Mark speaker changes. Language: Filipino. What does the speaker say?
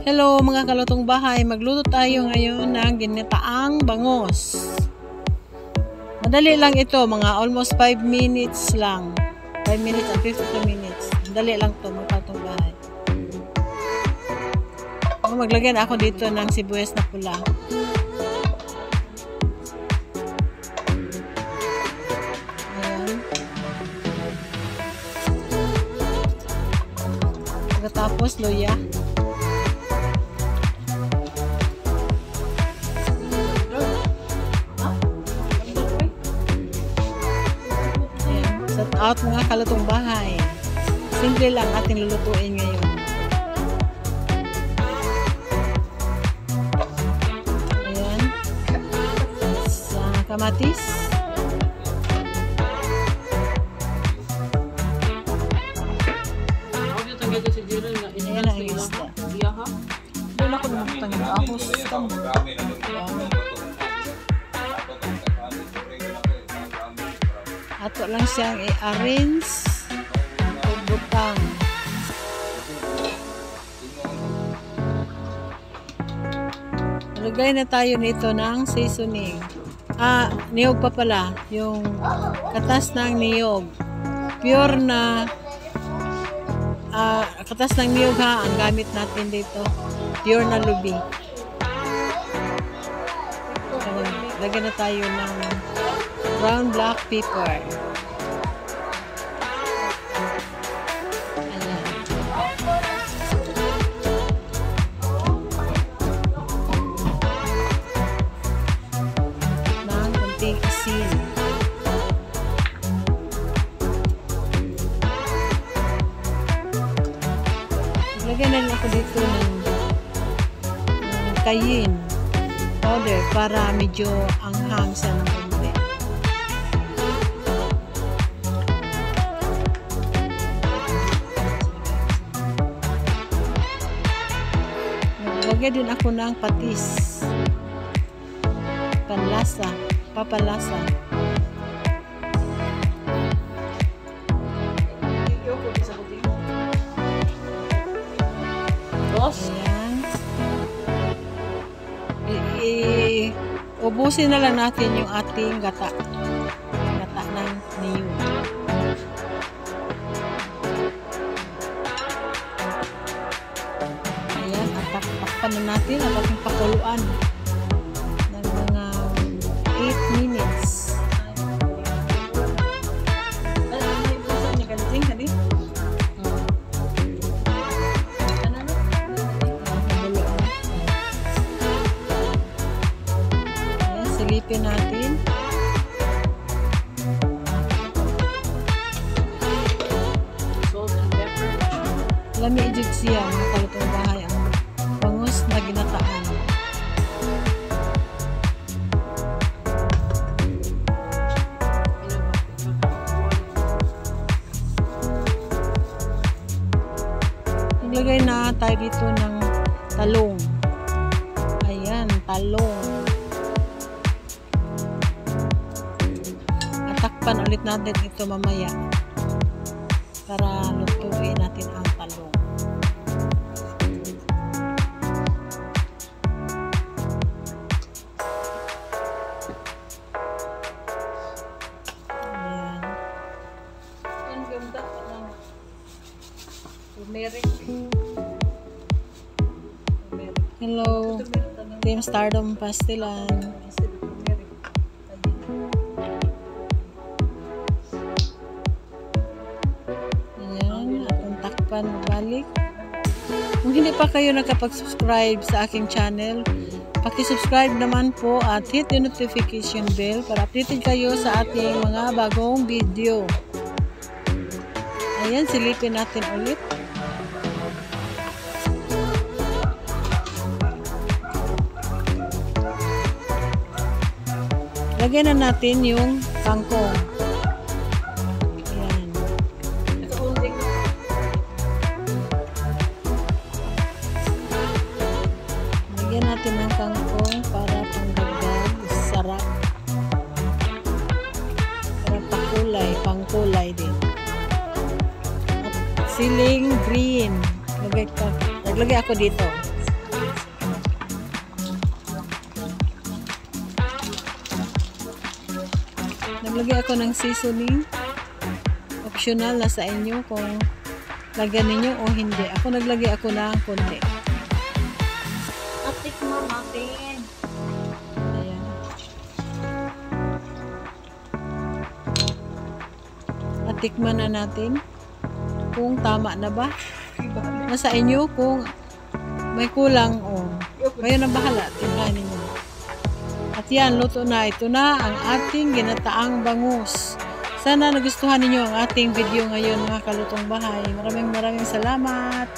Speaker 1: Hello mga kalutong bahay, magluto tayo ngayon ng ginataang bangos. Madali lang ito, mga almost 5 minutes lang. 5 minutes and 52 minutes. Madali lang ito mga kalutong bahay. Maglagyan ako dito ng sibuyas na pula. Ayan. Tapos luya. Shout out mga kalutong bahay. Simple lang ating lulutuin ngayon. Ayan. Sa kamatis. Ayan ang isda. Doon ako namakutang yung ahos. Ato lang siyang i-arrange o butang. Lagay na tayo nito ng seasoning. Niyog pa pala. Yung katas ng niyog. Pure na katas ng niyog ha. Ang gamit natin dito. Pure na lubi. Lagyan na tayo ng brown black pepper. Ayan. Ng konting asin. Lagyan na lang ako dito ng cayenne powder para medyo anghang siya ng konti. Lagyan din ako ng patis. Panlasa. Papalasa. Ayan. Ubusin na lang natin yung ating gata. Gata ng niyog. Ayan, takpan na natin ang ating pakuluan ng mga 8 minutes. Silipin natin. Salt and pepper. Lami ijig siya mga kalutong bahay ang bangus na ginataan. Naglagay na tayo dito ng talong. Ayan, talong. Takpan ulit natin ito mamaya para lutuin natin ang talong. Ayan. Ang ganda ng turmeric. Hello, Team Stardom Pastilan. Balik. Kung hindi pa kayo nakapag-subscribe sa aking channel, paki-subscribe naman po at hit the notification bell para updated kayo sa ating mga bagong video. Ayan, silipin natin ulit. Lagyan na natin yung kangkong. Lagyan natin ng kangkong para pangdagdag sarap. Para pangkulay din. At siling green. Naglagay ako dito. Naglagay ako ng seasoning. Optional na sa inyo kung lagyan ninyo o hindi. Ako naglagay ako ng konti.
Speaker 2: At tikman natin.
Speaker 1: Ayan. At tikman na natin kung tama na ba. Nasa inyo kung may kulang o kayo na bahala. Tingnan ninyo. At yan, luto na. Ito na ang ating ginataang bangus. Sana nagustuhan ninyo ang ating video ngayon mga kalutong bahay. Maraming salamat.